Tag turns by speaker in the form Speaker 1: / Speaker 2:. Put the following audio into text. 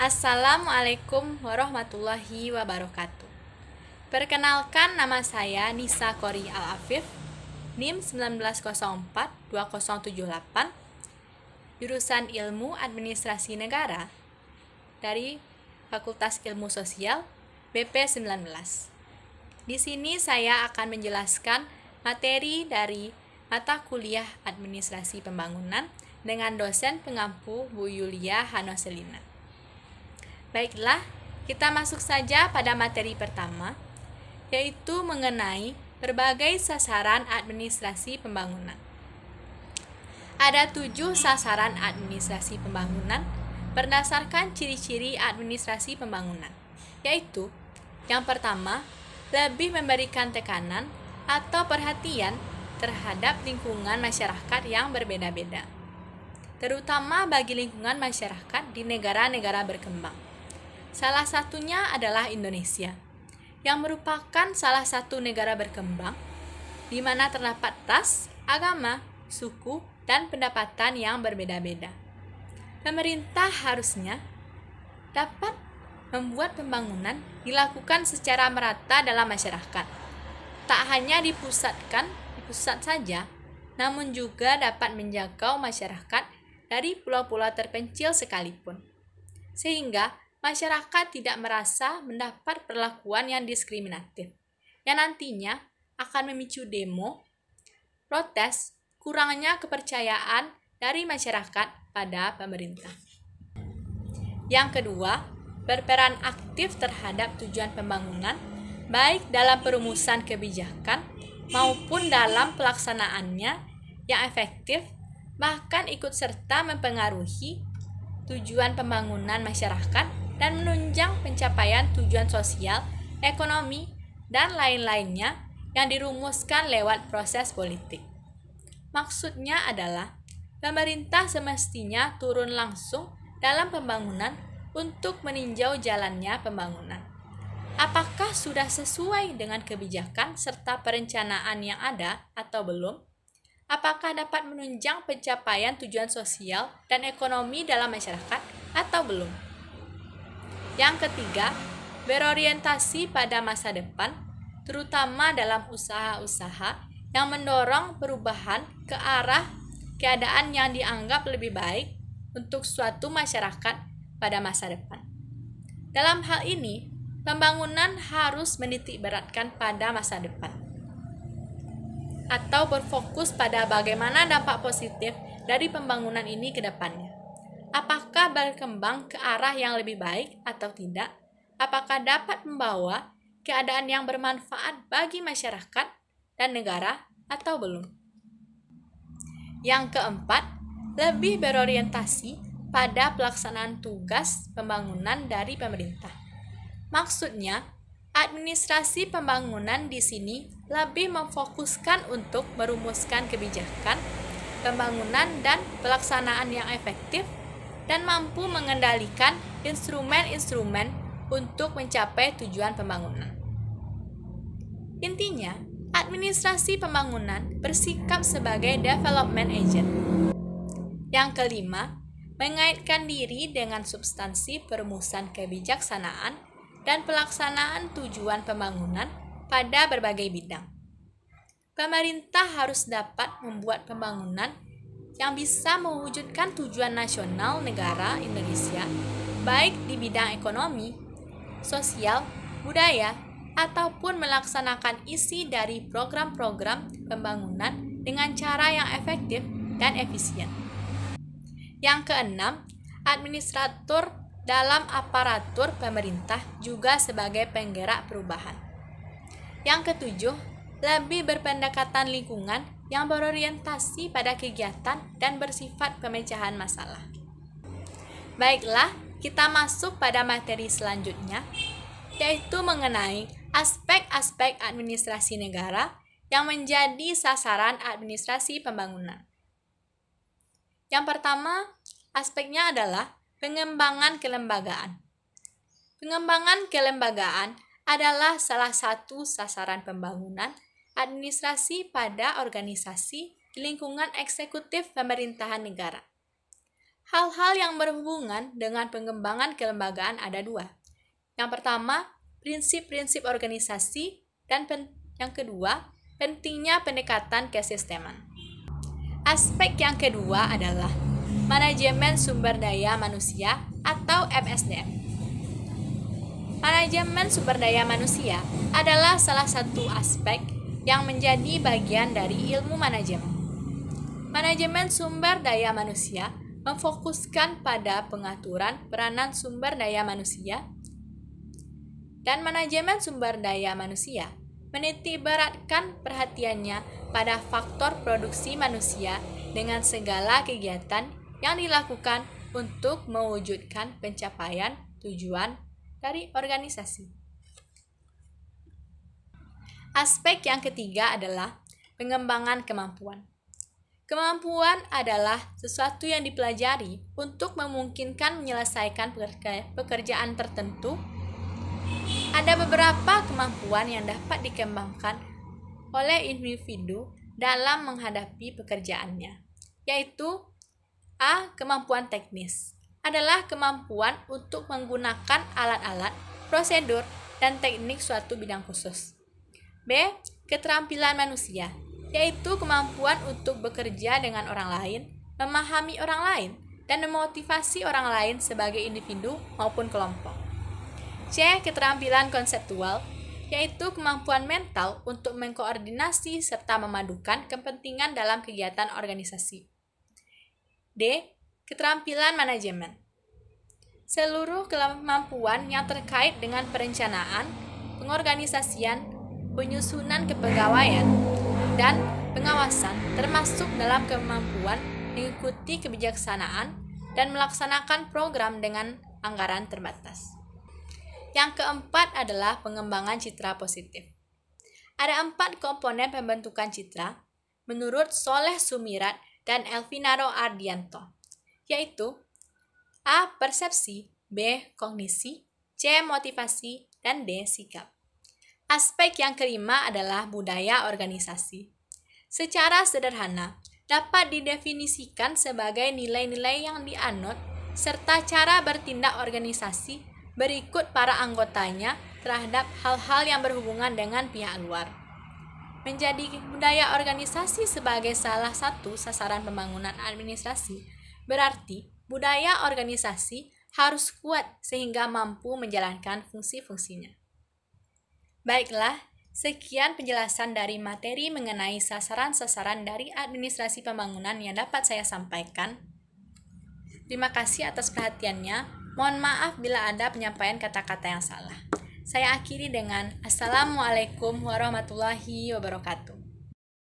Speaker 1: Assalamualaikum warahmatullahi wabarakatuh. Perkenalkan, nama saya Nisa Kori Al-Afif, NIM 1904-2078, jurusan Ilmu Administrasi Negara dari Fakultas Ilmu Sosial BP19. Di sini saya akan menjelaskan materi dari mata kuliah Administrasi Pembangunan dengan dosen pengampu Bu Yulia Hanoselina. Baiklah, kita masuk saja pada materi pertama, yaitu mengenai berbagai sasaran administrasi pembangunan. Ada 7 sasaran administrasi pembangunan berdasarkan ciri-ciri administrasi pembangunan, yaitu yang pertama, lebih memberikan tekanan atau perhatian terhadap lingkungan masyarakat yang berbeda-beda, terutama bagi lingkungan masyarakat di negara-negara berkembang. Salah satunya adalah Indonesia, yang merupakan salah satu negara berkembang di mana terdapat ras, agama, suku, dan pendapatan yang berbeda-beda. Pemerintah harusnya dapat membuat pembangunan dilakukan secara merata dalam masyarakat. Tak hanya di pusat saja, namun juga dapat menjangkau masyarakat dari pulau-pulau terpencil sekalipun. Sehingga masyarakat tidak merasa mendapat perlakuan yang diskriminatif, yang nantinya akan memicu demo, protes, kurangnya kepercayaan dari masyarakat pada pemerintah. Yang kedua, berperan aktif terhadap tujuan pembangunan, baik dalam perumusan kebijakan maupun dalam pelaksanaannya yang efektif, bahkan ikut serta mempengaruhi tujuan pembangunan masyarakat dan menunjang pencapaian tujuan sosial, ekonomi, dan lain-lainnya yang dirumuskan lewat proses politik. Maksudnya adalah, pemerintah semestinya turun langsung dalam pembangunan untuk meninjau jalannya pembangunan. Apakah sudah sesuai dengan kebijakan serta perencanaan yang ada atau belum? Apakah dapat menunjang pencapaian tujuan sosial dan ekonomi dalam masyarakat atau belum? Yang ketiga, berorientasi pada masa depan, terutama dalam usaha-usaha yang mendorong perubahan ke arah keadaan yang dianggap lebih baik untuk suatu masyarakat pada masa depan. Dalam hal ini, pembangunan harus menitikberatkan pada masa depan, atau berfokus pada bagaimana dampak positif dari pembangunan ini ke depannya. Apakah berkembang ke arah yang lebih baik atau tidak? Apakah dapat membawa keadaan yang bermanfaat bagi masyarakat dan negara atau belum? Yang keempat, lebih berorientasi pada pelaksanaan tugas pembangunan dari pemerintah. Maksudnya, administrasi pembangunan di sini lebih memfokuskan untuk merumuskan kebijakan, pembangunan, dan pelaksanaan yang efektif dan mampu mengendalikan instrumen-instrumen untuk mencapai tujuan pembangunan. Intinya, administrasi pembangunan bersikap sebagai development agent. Yang kelima, mengaitkan diri dengan substansi perumusan kebijaksanaan dan pelaksanaan tujuan pembangunan pada berbagai bidang. Pemerintah harus dapat membuat pembangunan yang bisa mewujudkan tujuan nasional negara Indonesia, baik di bidang ekonomi, sosial, budaya, ataupun melaksanakan isi dari program-program pembangunan dengan cara yang efektif dan efisien. Yang keenam, administrator dalam aparatur pemerintah juga sebagai penggerak perubahan. Yang ketujuh, lebih berpendekatan lingkungan yang berorientasi pada kegiatan dan bersifat pemecahan masalah. Baiklah, kita masuk pada materi selanjutnya, yaitu mengenai aspek-aspek administrasi negara yang menjadi sasaran administrasi pembangunan. Yang pertama, aspeknya adalah pengembangan kelembagaan. Pengembangan kelembagaan adalah salah satu sasaran pembangunan administrasi pada organisasi di lingkungan eksekutif pemerintahan negara. Hal-hal yang berhubungan dengan pengembangan kelembagaan ada dua. Yang pertama, prinsip-prinsip organisasi, dan yang kedua, pentingnya pendekatan kesisteman. Aspek yang kedua adalah manajemen sumber daya manusia atau MSDM. Manajemen sumber daya manusia adalah salah satu aspek yang menjadi bagian dari ilmu manajemen. Manajemen sumber daya manusia memfokuskan pada pengaturan peranan sumber daya manusia, dan manajemen sumber daya manusia menitikberatkan perhatiannya pada faktor produksi manusia dengan segala kegiatan yang dilakukan untuk mewujudkan pencapaian tujuan dari organisasi. Aspek yang ketiga adalah pengembangan kemampuan. Kemampuan adalah sesuatu yang dipelajari untuk memungkinkan menyelesaikan pekerjaan tertentu. Ada beberapa kemampuan yang dapat dikembangkan oleh individu dalam menghadapi pekerjaannya, yaitu A. Kemampuan teknis adalah kemampuan untuk menggunakan alat-alat, prosedur, dan teknik suatu bidang khusus. B. Keterampilan manusia, yaitu kemampuan untuk bekerja dengan orang lain, memahami orang lain, dan memotivasi orang lain sebagai individu maupun kelompok. C. Keterampilan konseptual, yaitu kemampuan mental untuk mengkoordinasi serta memadukan kepentingan dalam kegiatan organisasi. D. Keterampilan manajemen. Seluruh kemampuan yang terkait dengan perencanaan, pengorganisasian, penyusunan kepegawaian, dan pengawasan termasuk dalam kemampuan mengikuti kebijaksanaan dan melaksanakan program dengan anggaran terbatas. Yang keempat adalah pengembangan citra positif. Ada 4 komponen pembentukan citra menurut Soleh Sumirat dan Elvinaro Ardianto, yaitu A. Persepsi, B. Kognisi, C. Motivasi, dan D. Sikap. Aspek yang kelima adalah budaya organisasi. Secara sederhana, dapat didefinisikan sebagai nilai-nilai yang dianut serta cara bertindak organisasi berikut para anggotanya terhadap hal-hal yang berhubungan dengan pihak luar. Menjadi budaya organisasi sebagai salah satu sasaran pembangunan administrasi, berarti budaya organisasi harus kuat sehingga mampu menjalankan fungsi-fungsinya. Baiklah, sekian penjelasan dari materi mengenai sasaran-sasaran dari administrasi pembangunan yang dapat saya sampaikan. Terima kasih atas perhatiannya. Mohon maaf bila ada penyampaian kata-kata yang salah. Saya akhiri dengan Assalamualaikum warahmatullahi wabarakatuh.